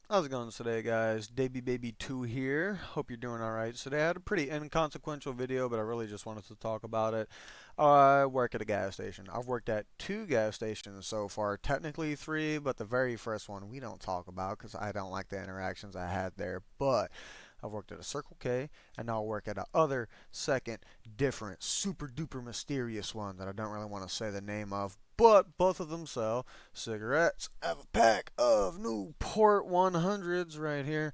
How's it going today, guys? Baby2 here. Hope you're doing alright. So today I had a pretty inconsequential video, but I really just wanted to talk about it. I work at a gas station. I've worked at two gas stations so far, technically three, but the very first one we don't talk about because I don't like the interactions I had there. But I've worked at a Circle K, and now I work at a other, second, different, super duper mysterious one that I don't really want to say the name of. But both of them sell cigarettes. I have a pack of Newport 100s right here.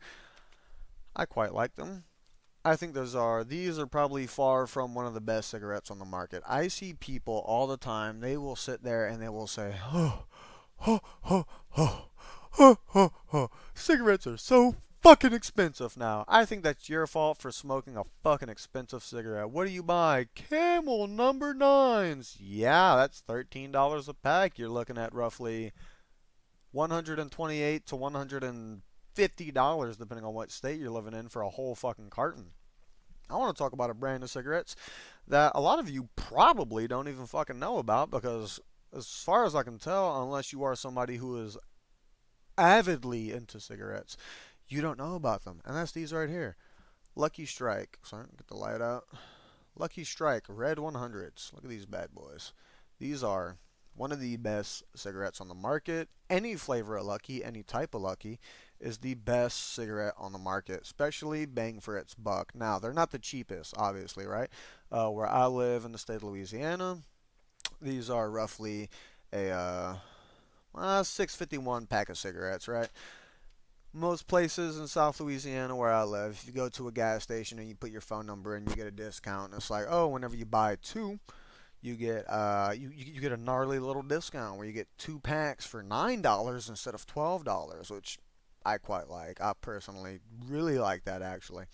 I quite like them. I think these are probably far from one of the best cigarettes on the market. I see people all the time, they will sit there and they will say, oh, oh, oh, oh, oh, oh, oh. Cigarettes are so fucking expensive now. I think that's your fault for smoking a fucking expensive cigarette. What do you buy? Camel number nines. Yeah, that's $13 a pack. You're looking at roughly 128 to $150 depending on what state you're living in for a whole fucking carton. I want to talk about a brand of cigarettes that a lot of you probably don't even fucking know about because as far as I can tell, unless you are somebody who is avidly into cigarettes, you don't know about them. And that's these right here. Lucky Strike. Sorry, get the light out. Lucky Strike Red 100s. Look at these bad boys. These are one of the best cigarettes on the market. Any flavor of Lucky, any type of Lucky, is the best cigarette on the market, especially bang for its buck. Now, they're not the cheapest, obviously, right? Where I live in the state of Louisiana, these are roughly a 651 pack of cigarettes, right? Most places in South Louisiana where I live, if you go to a gas station and you put your phone number in, you get a discount. And it's like, oh, whenever you buy two, you get you get a gnarly little discount where you get two packs for $9 instead of $12, which I quite like. I personally really like that actually.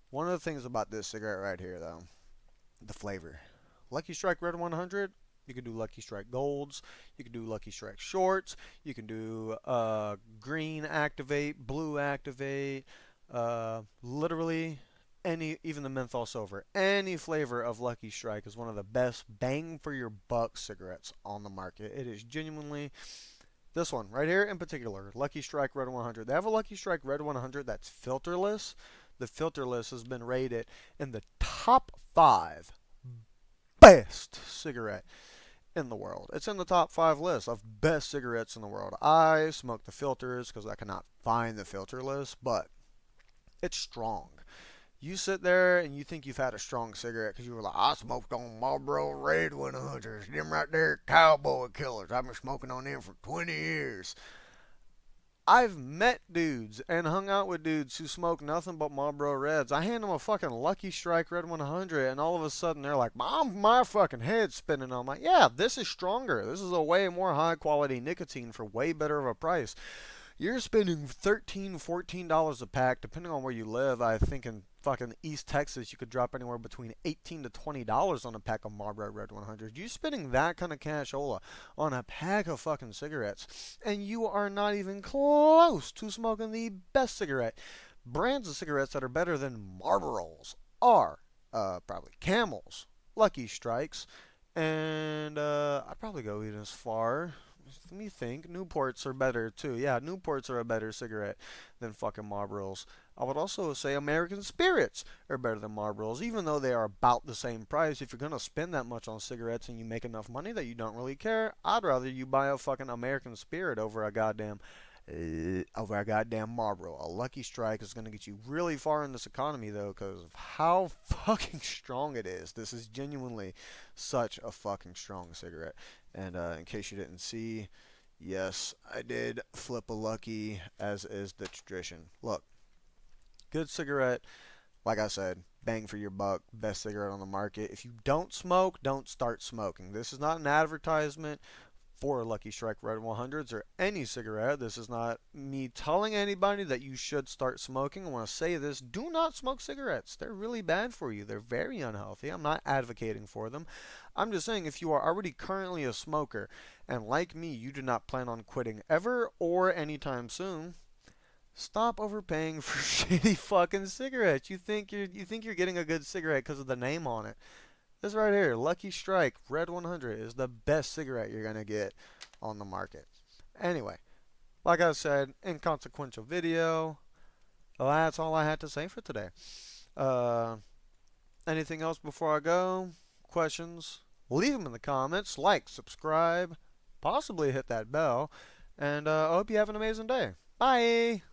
One of the things about this cigarette right here though, the flavor. Lucky Strike Red 100. You can do Lucky Strike Golds. You can do Lucky Strike Shorts. You can do green activate, blue activate. Literally any, even the menthol silver. Any flavor of Lucky Strike is one of the best bang for your buck cigarettes on the market. It is genuinely this one right here in particular, Lucky Strike Red 100. They have a Lucky Strike Red 100 that's filterless. The filterless has been rated in the top five best cigarette in the world. It's in the top five list of best cigarettes in the world. I smoke the filters because I cannot find the filterless, but it's strong. You sit there and you think you've had a strong cigarette because you were like, I smoked on Marlboro Red 100s. Them right there, cowboy killers. I've been smoking on them for 20 years. I've met dudes and hung out with dudes who smoke nothing but Marlboro Reds. I hand them a fucking Lucky Strike Red 100, and all of a sudden they're like, my fucking head's spinning. I'm like, yeah, this is stronger. This is a way more high quality nicotine for way better of a price. You're spending $13, $14 a pack, depending on where you live. I think in fucking East Texas, you could drop anywhere between $18 to $20 on a pack of Marlboro Red 100. You spending that kind of cashola on a pack of fucking cigarettes, and you are not even close to smoking the best cigarette. Brands of cigarettes that are better than Marlboros are probably Camels, Lucky Strikes, and I'd probably go even as far. Let me think. Newports are better too. Yeah, Newports are a better cigarette than fucking Marlboros. I would also say American Spirits are better than Marlboros, even though they are about the same price. If you're gonna spend that much on cigarettes and you make enough money that you don't really care, I'd rather you buy a fucking American Spirit over a goddamn Marlboro. A Lucky Strike is gonna get you really far in this economy though, because of how fucking strong it is. This is genuinely such a fucking strong cigarette. And in case you didn't see, yes, I did flip a Lucky, as is the tradition. Look, good cigarette. Like I said, bang for your buck, best cigarette on the market. If you don't smoke, don't start smoking. This is not an advertisement for Lucky Strike Red 100s or any cigarette. This is not me telling anybody that you should start smoking. I want to say this, do not smoke cigarettes. They're really bad for you. They're very unhealthy. I'm not advocating for them. I'm just saying if you are already currently a smoker and like me, you do not plan on quitting ever or anytime soon, stop overpaying for shitty fucking cigarettes. You think you're getting a good cigarette because of the name on it. This right here, Lucky Strike Red 100 is the best cigarette you're gonna get on the market. Anyway, Like I said, inconsequential video. Well, that's all I had to say for today. Uh, Anything else before I go? Questions? Leave them in the comments. Like, subscribe, possibly hit that bell. And I hope you have an amazing day. Bye!